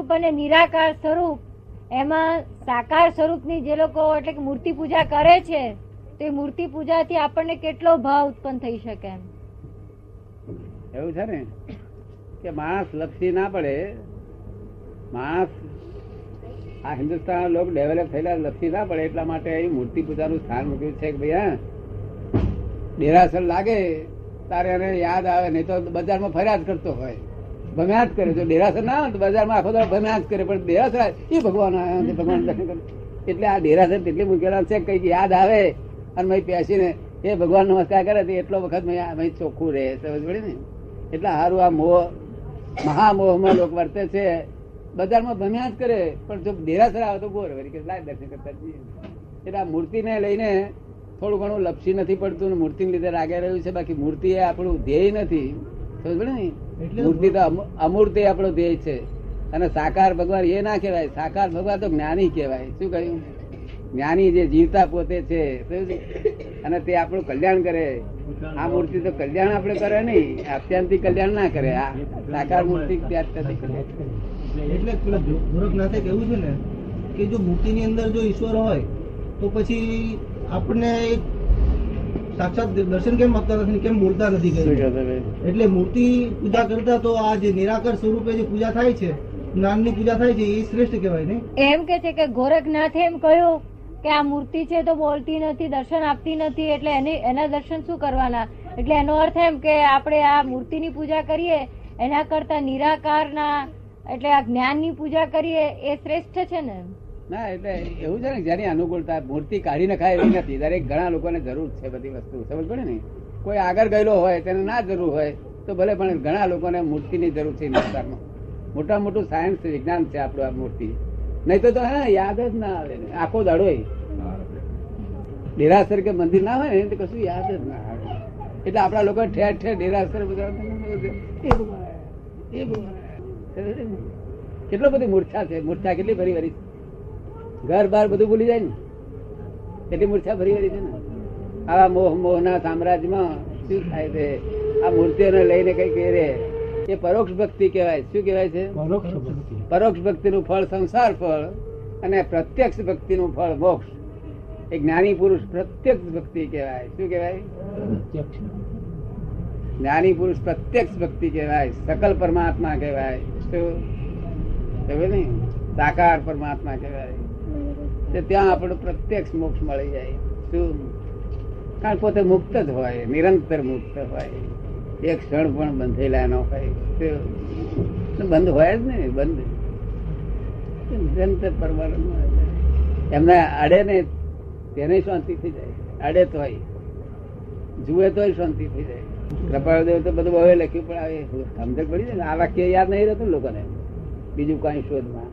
સ્વરૂપ અને નિરાકાર સ્વરૂપ, એમાં સાકાર સ્વરૂપની જે લોકો એટલે કે મૂર્તિ પૂજા કરે છે, તો એ મૂર્તિ પૂજાથી આપણને કેટલો ભાવ ઉત્પન્ન થઈ શકે? એમ એવું છે ને કે માણસ લપસી ના પડે. માણસ આ હિન્દુસ્તાન લોકો ડેવલપ થયેલા લપસી ના પડે એટલા માટે અહીં મૂર્તિ પૂજાનું સ્થાન મૂક્યું છે કે ભાઈ હા દેરાસર લાગે તારે એને યાદ આવે, નહીં તો બજારમાં ફરિયાદ કરતો હોય, ભમ્યા જ કરે. જો દેરાસર ના આવે તો બજારમાં આખો દાડો ભમ્યા જ કરે, પણ દેરાસર એ ભગવાન આવ્યા છે, ભગવાન દર્શન કરે. એટલે આ દેરાસર તેટલી મૂકેલા છે કઈક યાદ આવે અને મેં પેસીને એ ભગવાન નમસ્કાર કરે એટલો વખત મેં ચોખ્ખું રહે. સમજ પડે ને? એટલે સારું આ મોહ મહામોહમાં લોકો વર્તે છે, બજારમાં ભમ્યા જ કરે, પણ જો દેરાસર આવે તો બોર વળી લાય દર્શન કરતા જઈએ. એટલે આ મૂર્તિને લઈને થોડું ઘણું લપસી નથી પડતું ને મૂર્તિને લીધે રાગે રહ્યું છે. બાકી મૂર્તિ એ આપણું ધ્યેય નથી. સમજ પડે ને? મૂર્તિ તો અમૂર્ત આપણો ધ્યેય છે. અને સાકાર ભગવાન એ ના કહેવાય. સાકાર ભગવાન તો જ્ઞાની કહેવાય. શું કહ્યું? જ્ઞાની જે જીવતા પોતે છે અને તે આપણું કલ્યાણ કરે. આ મૂર્તિ તો કલ્યાણ આપણે કરે નહીં, અત્યારથી કલ્યાણ ના કરે. આ સાકાર મૂર્તિ ત્યારથી કરે. એટલે ગોરખનાથે કેવું છે ને કે જો મૂર્તિની અંદર જો ઈશ્વર હોય તો પછી આપણને સાક્ષાત દર્શન કેમ આપતા નથી, કેમ બોલતા નથી? એટલે મૂર્તિ પૂજા કરતા તો આ જે નિરાકાર સ્વરૂપે જે પૂજા થાય છે, જ્ઞાનની પૂજા થાય છે, એ શ્રેષ્ઠ કહેવાય ને? એમ કે છે કે ગોરખનાથે એમ કહ્યું કે આ મૂર્તિ છે તો બોલતી નથી, દર્શન આપતી નથી, એટલે એના દર્શન શું કરવાના? એટલે એનો અર્થ એમ કે આપણે આ મૂર્તિની પૂજા કરીએ એના કરતા નિરાકારના એટલે આ જ્ઞાનની પૂજા કરીએ એ શ્રેષ્ઠ છે ને? ના, એટલે એવું છે ને જેની અનુકૂળતા. મૂર્તિ કાઢી નખાય એવી નથી. દરેક ઘણા લોકોને જરૂર છે બધી વસ્તુ. સમજ પડે ને? કોઈ આગળ ગયેલો હોય તેને ના જરૂર હોય તો ભલે, પણ ઘણા લોકોને મૂર્તિની જરૂર છે હિન્દુસ્તાનમાં. મોટા મોટું સાયન્સ વિજ્ઞાન છે આપણું આ મૂર્તિ. નહીં તો હા યાદ જ ના આવે. આખો દાડો ડેરાસર કે મંદિર ના હોય ને તો કશું યાદ જ ના આવે. એટલે આપડા લોકો ઠેર ઠેર ડેરાસર બધા કેટલો બધી મૂર્છા છે. મૂર્છા કેટલી ભરી ભરી, ઘર બાર બધું ભૂલી જાય ને એટલી મૂર્છા ભરી ભરી છે ને. આવા મોહના સામ્રાજ્યમાં શું થાય છે? આ મૂર્તિઓને લઈને કઈ કહે રે એ પરોક્ષ ભક્તિ કહેવાય. શું કહેવાય છે? પરોક્ષ ભક્તિ નું ફળ સંસાર ફળ અને પ્રત્યક્ષ ભક્તિ નું ફળ મોક્ષ. એક જ્ઞાની પુરુષ પ્રત્યક્ષ ભક્તિ કહેવાય. શું કહેવાય? જ્ઞાની પુરુષ પ્રત્યક્ષ ભક્તિ કહેવાય. સકલ પરમાત્મા કહેવાય. શું કહેવાય? ને સાકાર પરમાત્મા કહેવાય. ત્યાં આપણું પ્રત્યક્ષ મોક્ષ મળી જાય. શું? કારણ પોતે મુક્ત જ હોય, નિરંતર મુક્ત હોય, એક ક્ષણ પણ બંધેલા ન હોય. બંધ હોય જ ને, બંધ નિરંતર પરમાનંદ. એમને અડે ને તેને શાંતિ થઈ જાય. અડે તો હોય, જુએ તો શાંતિ થઈ જાય. કૃપાળદેવ તો બધું બહુ લખ્યું, પણ સમજણ પડી જાય ને. આ વાક્ય યાદ નહીં રહેતું લોકોને બીજું કઈ શોધમાં.